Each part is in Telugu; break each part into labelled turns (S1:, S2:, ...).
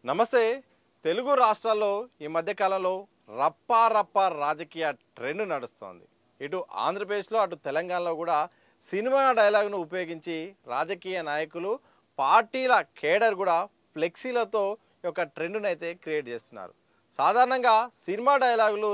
S1: నమస్తే. తెలుగు రాష్ట్రాల్లో ఈ మధ్య కాలంలో రప్పా రాజకీయ ట్రెండ్ నడుస్తోంది. ఇటు ఆంధ్రప్రదేశ్లో అటు తెలంగాణలో కూడా సినిమా డైలాగ్ను ఉపయోగించి రాజకీయ నాయకులు పార్టీల కేడర్ కూడా ఫ్లెక్సీలతో ఒక ట్రెండ్ను అయితే క్రియేట్ చేస్తున్నారు. సాధారణంగా సినిమా డైలాగులు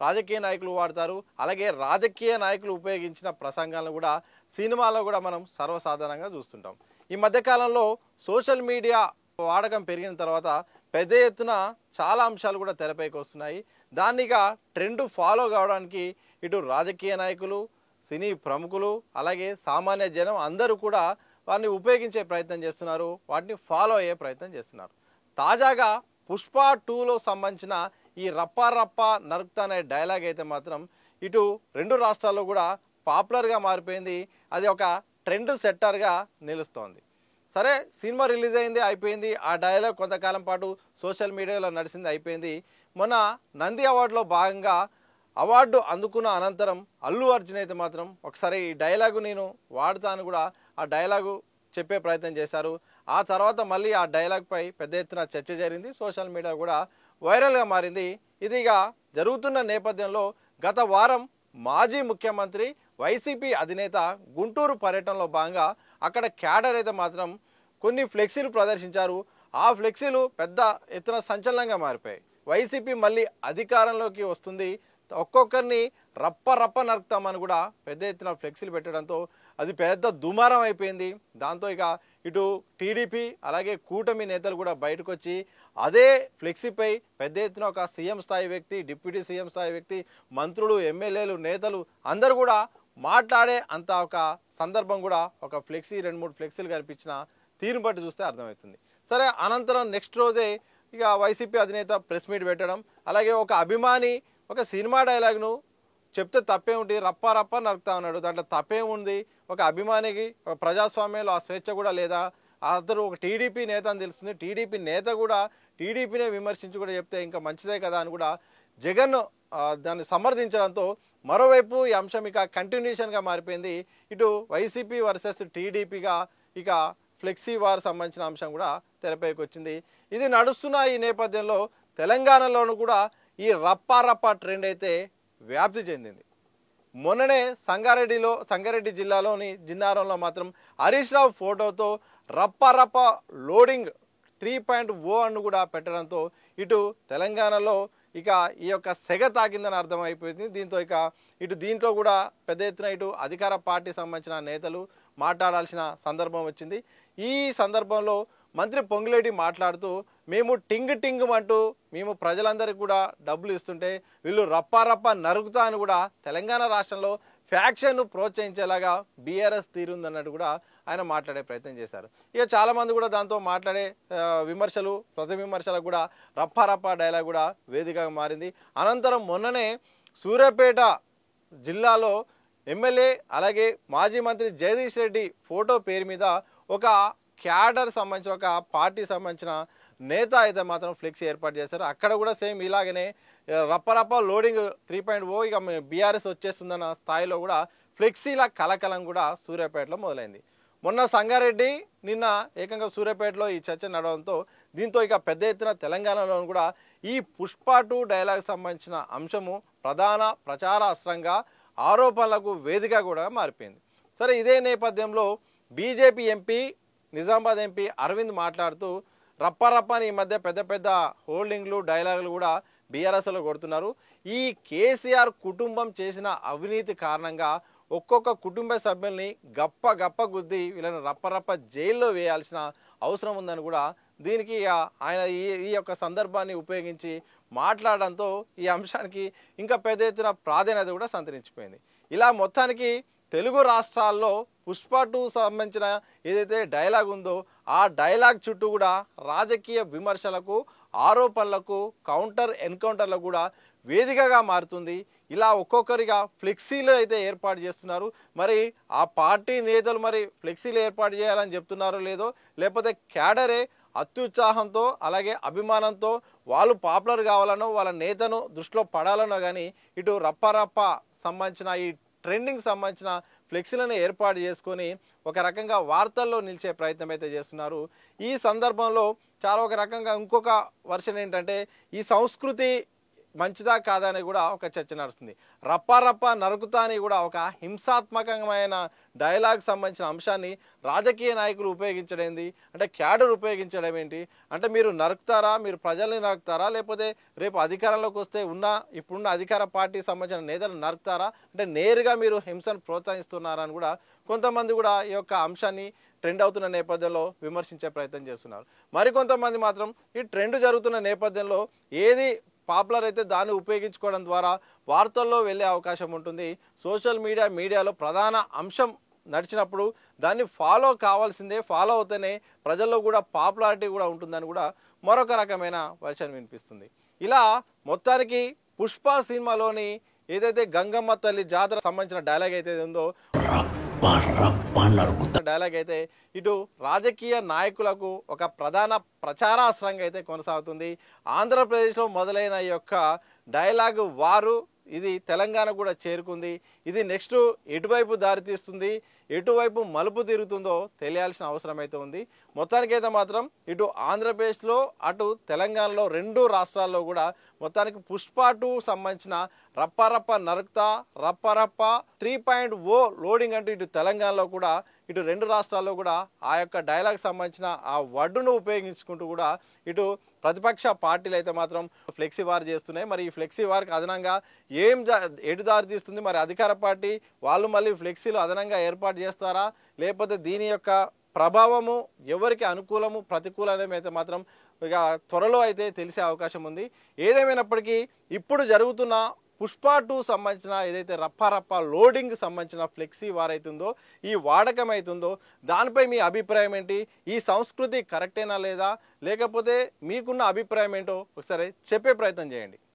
S1: రాజకీయ నాయకులు వాడతారు. అలాగే రాజకీయ నాయకులు ఉపయోగించిన ప్రసంగాలను కూడా సినిమాలో కూడా మనం సర్వసాధారణంగా చూస్తుంటాం. ఈ మధ్యకాలంలో సోషల్ మీడియా వాడకం పెరిగిన తర్వాత పెద్ద ఎత్తున చాలా అంశాలు కూడా తెరపైకి వస్తున్నాయి. దాన్నిగా ట్రెండ్ ఫాలో కావడానికి ఇటు రాజకీయ నాయకులు, సినీ ప్రముఖులు, అలాగే సామాన్య జనం అందరూ కూడా వాటిని ఉపయోగించే ప్రయత్నం చేస్తున్నారు. వాటిని ఫాలో అయ్యే ప్రయత్నం చేస్తున్నారు. తాజాగా పుష్ప 2లో సంబంధించిన ఈ రప్పా నరుకుతా అనే డైలాగ్ అయితే మాత్రం ఇటు రెండు రాష్ట్రాల్లో కూడా పాపులర్గా మారిపోయింది. అది ఒక ట్రెండ్ సెట్టర్గా నిలుస్తోంది. సరే, సినిమా రిలీజ్ అయింది, అయిపోయింది. ఆ డైలాగ్ కొంతకాలం పాటు సోషల్ మీడియాలో నడిచింది, అయిపోయింది. మొన్న నంది అవార్డులో భాగంగా అవార్డు అందుకున్న అనంతరం అల్లు అర్జున్ అయితే మాత్రం ఒకసారి ఈ డైలాగు నేను వాడతాను కూడా ఆ డైలాగు చెప్పే ప్రయత్నం చేశారు. ఆ తర్వాత మళ్ళీ ఆ డైలాగ్పై పెద్ద ఎత్తున చర్చ జరిగింది. సోషల్ మీడియా కూడా వైరల్గా మారింది. ఇదిగా జరుగుతున్న నేపథ్యంలో గత వారం మాజీ ముఖ్యమంత్రి వైసీపీ అధినేత గుంటూరు పర్యటనలో భాగంగా అక్కడ క్యాడర్ అయితే మాత్రం కొన్ని ఫ్లెక్సీలు ప్రదర్శించారు. ఆ ఫ్లెక్సీలు పెద్ద ఎత్తున సంచలనంగా మారిపోయాయి. వైసీపీ మళ్ళీ అధికారంలోకి వస్తుంది, ఒక్కొక్కరిని రప్ప నరుకుతామని కూడా పెద్ద ఎత్తున ఫ్లెక్సీలు పెట్టడంతో అది పెద్ద దుమారం అయిపోయింది. దాంతో ఇక ఇటు టీడీపీ అలాగే కూటమి నేతలు కూడా బయటకు వచ్చి అదే ఫ్లెక్సీపై పెద్ద ఎత్తున ఒక సీఎం స్థాయి వ్యక్తి, డిప్యూటీ సీఎం స్థాయి వ్యక్తి, మంత్రులు, ఎమ్మెల్యేలు, నేతలు అందరూ కూడా మాట్లాడే అంత ఒక సందర్భం కూడా ఒక ఫ్లెక్సీ 2-3 ఫ్లెక్సీలు కనిపించిన తీరును బట్టి చూస్తే అర్థమవుతుంది. సరే, అనంతరం నెక్స్ట్ రోజే ఇక వైసీపీ అధినేత ప్రెస్ మీట్ పెట్టడం, అలాగే ఒక అభిమాని ఒక సినిమా డైలాగ్ను చెప్తే తప్పేముంది, రప్పా నరుకుతా ఉన్నాడు, దాంట్లో తప్పేముంది, ఒక అభిమానికి ప్రజాస్వామ్యంలో ఆ స్వేచ్ఛ కూడా లేదా, అతను ఒక టీడీపీ నేత అని తెలుస్తుంది, టీడీపీ నేత కూడా టీడీపీనే విమర్శించి కూడా చెప్తే ఇంకా మంచిదే కదా అని కూడా జగన్ దాన్ని సమర్థించడంతో మరోవైపు ఈ అంశం ఇక కంటిన్యూషన్గా మారిపోయింది. ఇటు వైసీపీ వర్సెస్ టీడీపీగా ఇక ఫ్లెక్సీ వార్ సంబంధించిన అంశం కూడా తెరపైకి వచ్చింది. ఇది నడుస్తున్న ఈ నేపథ్యంలో తెలంగాణలోనూ కూడా ఈ రప్పా ట్రెండ్ అయితే వ్యాప్తి చెందింది. మొన్ననే సంగారెడ్డి జిల్లాలోని జిన్నారంలో మాత్రం హరీష్ రావు ఫోటోతో రప్పా లోడింగ్ 3.0 అని కూడా పెట్టడంతో ఇటు తెలంగాణలో ఇక ఈ యొక్క సెగ తాకిందని అర్థమైపోయింది. దీంట్లో కూడా పెద్ద ఎత్తున ఇటు అధికార పార్టీ సంబంధించిన నేతలు మాట్లాడాల్సిన సందర్భం వచ్చింది. ఈ సందర్భంలో మంత్రి పొంగులేటి మాట్లాడుతూ మేము టింగ్ అంటూ మేము ప్రజలందరికీ కూడా డబ్బులు ఇస్తుంటే వీళ్ళు రప్పా నరుకుతా అని కూడా తెలంగాణ రాష్ట్రంలో ఫ్యాక్షన్ను ప్రోత్సహించేలాగా బీఆర్ఎస్ తీరుందన్నట్టు కూడా ఆయన మాట్లాడే ప్రయత్నం చేశారు. ఇక చాలామంది కూడా దాంతో మాట్లాడే ప్రతి విమర్శలకు కూడా రప్పా డైలాగ్ కూడా వేదికగా మారింది. అనంతరం మొన్ననే సూర్యాపేట జిల్లాలో ఎమ్మెల్యే అలాగే మాజీ మంత్రి జగదీష్ రెడ్డి ఫోటో పేరు మీద ఒక క్యాడర్ సంబంధించిన ఒక పార్టీ సంబంధించిన నేత అయితే మాత్రం ఫ్లెక్సీ ఏర్పాటు చేశారు. అక్కడ కూడా సేమ్ ఇలాగనే రప్ప లోడింగ్ 3.0 ఇక బీఆర్ఎస్ వచ్చేస్తుందన్న స్థాయిలో కూడా ఫ్లెక్సీల కలకలం కూడా సూర్యాపేటలో మొదలైంది. మొన్న సంగారెడ్డి, నిన్న ఏకంగా సూర్యాపేటలో ఈ చర్చ నడవడంతో దీంతో ఇక పెద్ద ఎత్తున తెలంగాణలో కూడా ఈ పుష్ప 2 డైలాగ్ సంబంధించిన అంశము ప్రధాన ప్రచార అస్త్రంగా ఆరోపణలకు వేదిక కూడా మారిపోయింది. సరే, ఇదే నేపథ్యంలో BJP MP Nizamabad MP Arvind మాట్లాడుతూ రప్పని ఈ మధ్య పెద్ద హోల్డింగ్లు డైలాగులు కూడా బీఆర్ఎస్లో కొడుతున్నారు. ఈ కేసీఆర్ కుటుంబం చేసిన అవినీతి కారణంగా ఒక్కొక్క కుటుంబ సభ్యుల్ని గప్ప గుద్ది వీళ్ళని రప్ప జైల్లో వేయాల్సిన అవసరం ఉందని కూడా దీనికి ఆయన ఈ యొక్క సందర్భాన్ని ఉపయోగించి మాట్లాడడంతో ఈ అంశానికి ఇంకా పెద్ద ఎత్తున ప్రాధాన్యత కూడా సంతరించిపోయింది. ఇలా మొత్తానికి తెలుగు రాష్ట్రాల్లో పుష్ప 2 సంబంధించిన ఏదైతే డైలాగ్ ఉందో ఆ డైలాగ్ చుట్టూ కూడా రాజకీయ విమర్శలకు, ఆరోపణలకు, ఎన్కౌంటర్లకు కూడా వేదికగా మారుతుంది. ఇలా ఒక్కొక్కరిగా ఫ్లెక్సీలు అయితే ఏర్పాటు చేస్తున్నారు. మరి ఆ పార్టీ నేతలు మరి ఫ్లెక్సీలు ఏర్పాటు చేయాలని చెప్తున్నారో లేదో, లేకపోతే క్యాడరే అత్యుత్సాహంతో అలాగే అభిమానంతో వాళ్ళు పాపులర్ కావాలనో వాళ్ళ నేతను దృష్టిలో పడాలనో కానీ ఇటు రప్ప సంబంధించిన ఈ ట్రెండింగ్ సంబంధించిన ఫ్లెక్సీలను ఏర్పాటు చేసుకొని ఒక రకంగా వార్తల్లో నిలిచే ప్రయత్నం అయితే చేస్తున్నారు. ఈ సందర్భంలో చాలా ఒక రకంగా ఇంకొక వర్షన్ ఏంటంటే ఈ సంస్కృతి మంచిదా కాదా అని కూడా ఒక చర్చ నడుస్తుంది. రప్ప రప్ప నరుకుతా అని కూడా ఒక హింసాత్మకమైన డైలాగ్ సంబంధించిన అంశాన్ని రాజకీయ నాయకులు ఉపయోగించడం ఏంది, అంటే క్యాడర్ ఉపయోగించడం ఏంటి, అంటే మీరు నరుకుతారా, మీరు ప్రజల్ని నరుకుతారా, లేకపోతే రేపు అధికారంలోకి వస్తే ఇప్పుడున్న అధికార పార్టీకి సంబంధించిన నేతలు నరుకుతారా, అంటే నేరుగా మీరు హింసను ప్రోత్సహిస్తున్నారని కూడా కొంతమంది కూడా ఈ యొక్క అంశాన్ని ట్రెండ్ అవుతున్న నేపథ్యంలో విమర్శించే ప్రయత్నం చేస్తున్నారు. మరికొంతమంది మాత్రం ఈ ట్రెండ్ జరుగుతున్న నేపథ్యంలో ఏది పాపులర్ అయితే దాన్ని ఉపయోగించుకోవడం ద్వారా వార్తల్లో వెళ్ళే అవకాశం ఉంటుంది. సోషల్ మీడియాలో ప్రధాన అంశం నడిచినప్పుడు దాన్ని ఫాలో కావాల్సిందే, ఫాలో అవుతేనే ప్రజల్లో కూడా పాపులారిటీ కూడా ఉంటుందని కూడా మరొక రకమైన వర్షన్ వినిపిస్తుంది. ఇలా మొత్తానికి పుష్ప సినిమాలోని ఏదైతే గంగమ్మ తల్లి జాతర సంబంధించిన డైలాగ్ అయితే ఉందో డైలాగ్ అయితే ఇటు రాజకీయ నాయకులకు ఒక ప్రధాన ప్రచారాస్త్రంగా అయితే కొనసాగుతుంది. ఆంధ్రప్రదేశ్లో మొదలైన ఈ యొక్క డైలాగ్ వారు ఇది తెలంగాణ కూడా చేరుకుంది. ఇది నెక్స్ట్ ఎటువైపు దారితీస్తుంది, ఎటువైపు మలుపు తిరుగుతుందో తెలియాల్సిన అవసరం అయితే ఉంది. మొత్తానికైతే మాత్రం ఇటు ఆంధ్రప్రదేశ్లో అటు తెలంగాణలో రెండు రాష్ట్రాల్లో కూడా మొత్తానికి పుష్ప 2 సంబంధించిన రప్ప నరుకుతా రప్ప 3.0 లోడింగ్ అంటూ ఇటు తెలంగాణలో కూడా ఇటు రెండు రాష్ట్రాల్లో కూడా ఆ యొక్క డైలాగ్ సంబంధించిన ఆ వర్డును ఉపయోగించుకుంటూ కూడా ఇటు ప్రతిపక్ష పార్టీలు అయితే మాత్రం ఫ్లెక్సీ వార్ చేస్తున్నాయి. మరి ఈ ఫ్లెక్సీ వార్కి అదనంగా ఎటు దారి తీస్తుంది, మరి అధికార పార్టీ వాళ్ళు మళ్ళీ ఫ్లెక్సీలు అదనంగా ఏర్పాటు చేస్తారా, లేకపోతే దీని యొక్క ప్రభావము ఎవరికి అనుకూలము ప్రతికూలమే అయితే మాత్రం ఇక త్వరలో అయితే తెలిసే అవకాశం ఉంది. ఏదేమైనప్పటికీ ఇప్పుడు జరుగుతున్న పుష్ప 2 సంబంధించిన ఏదైతే రప్ప లోడింగ్ సంబంధించిన ఫ్లెక్సీ వారైతుందో ఈ వాడకం అవుతుందో దానిపై మీ అభిప్రాయం ఏంటి, ఈ సంస్కృతి కరెక్టేనా లేదా, లేకపోతే మీకున్న అభిప్రాయం ఏంటో ఒకసారి చెప్పే ప్రయత్నం చేయండి.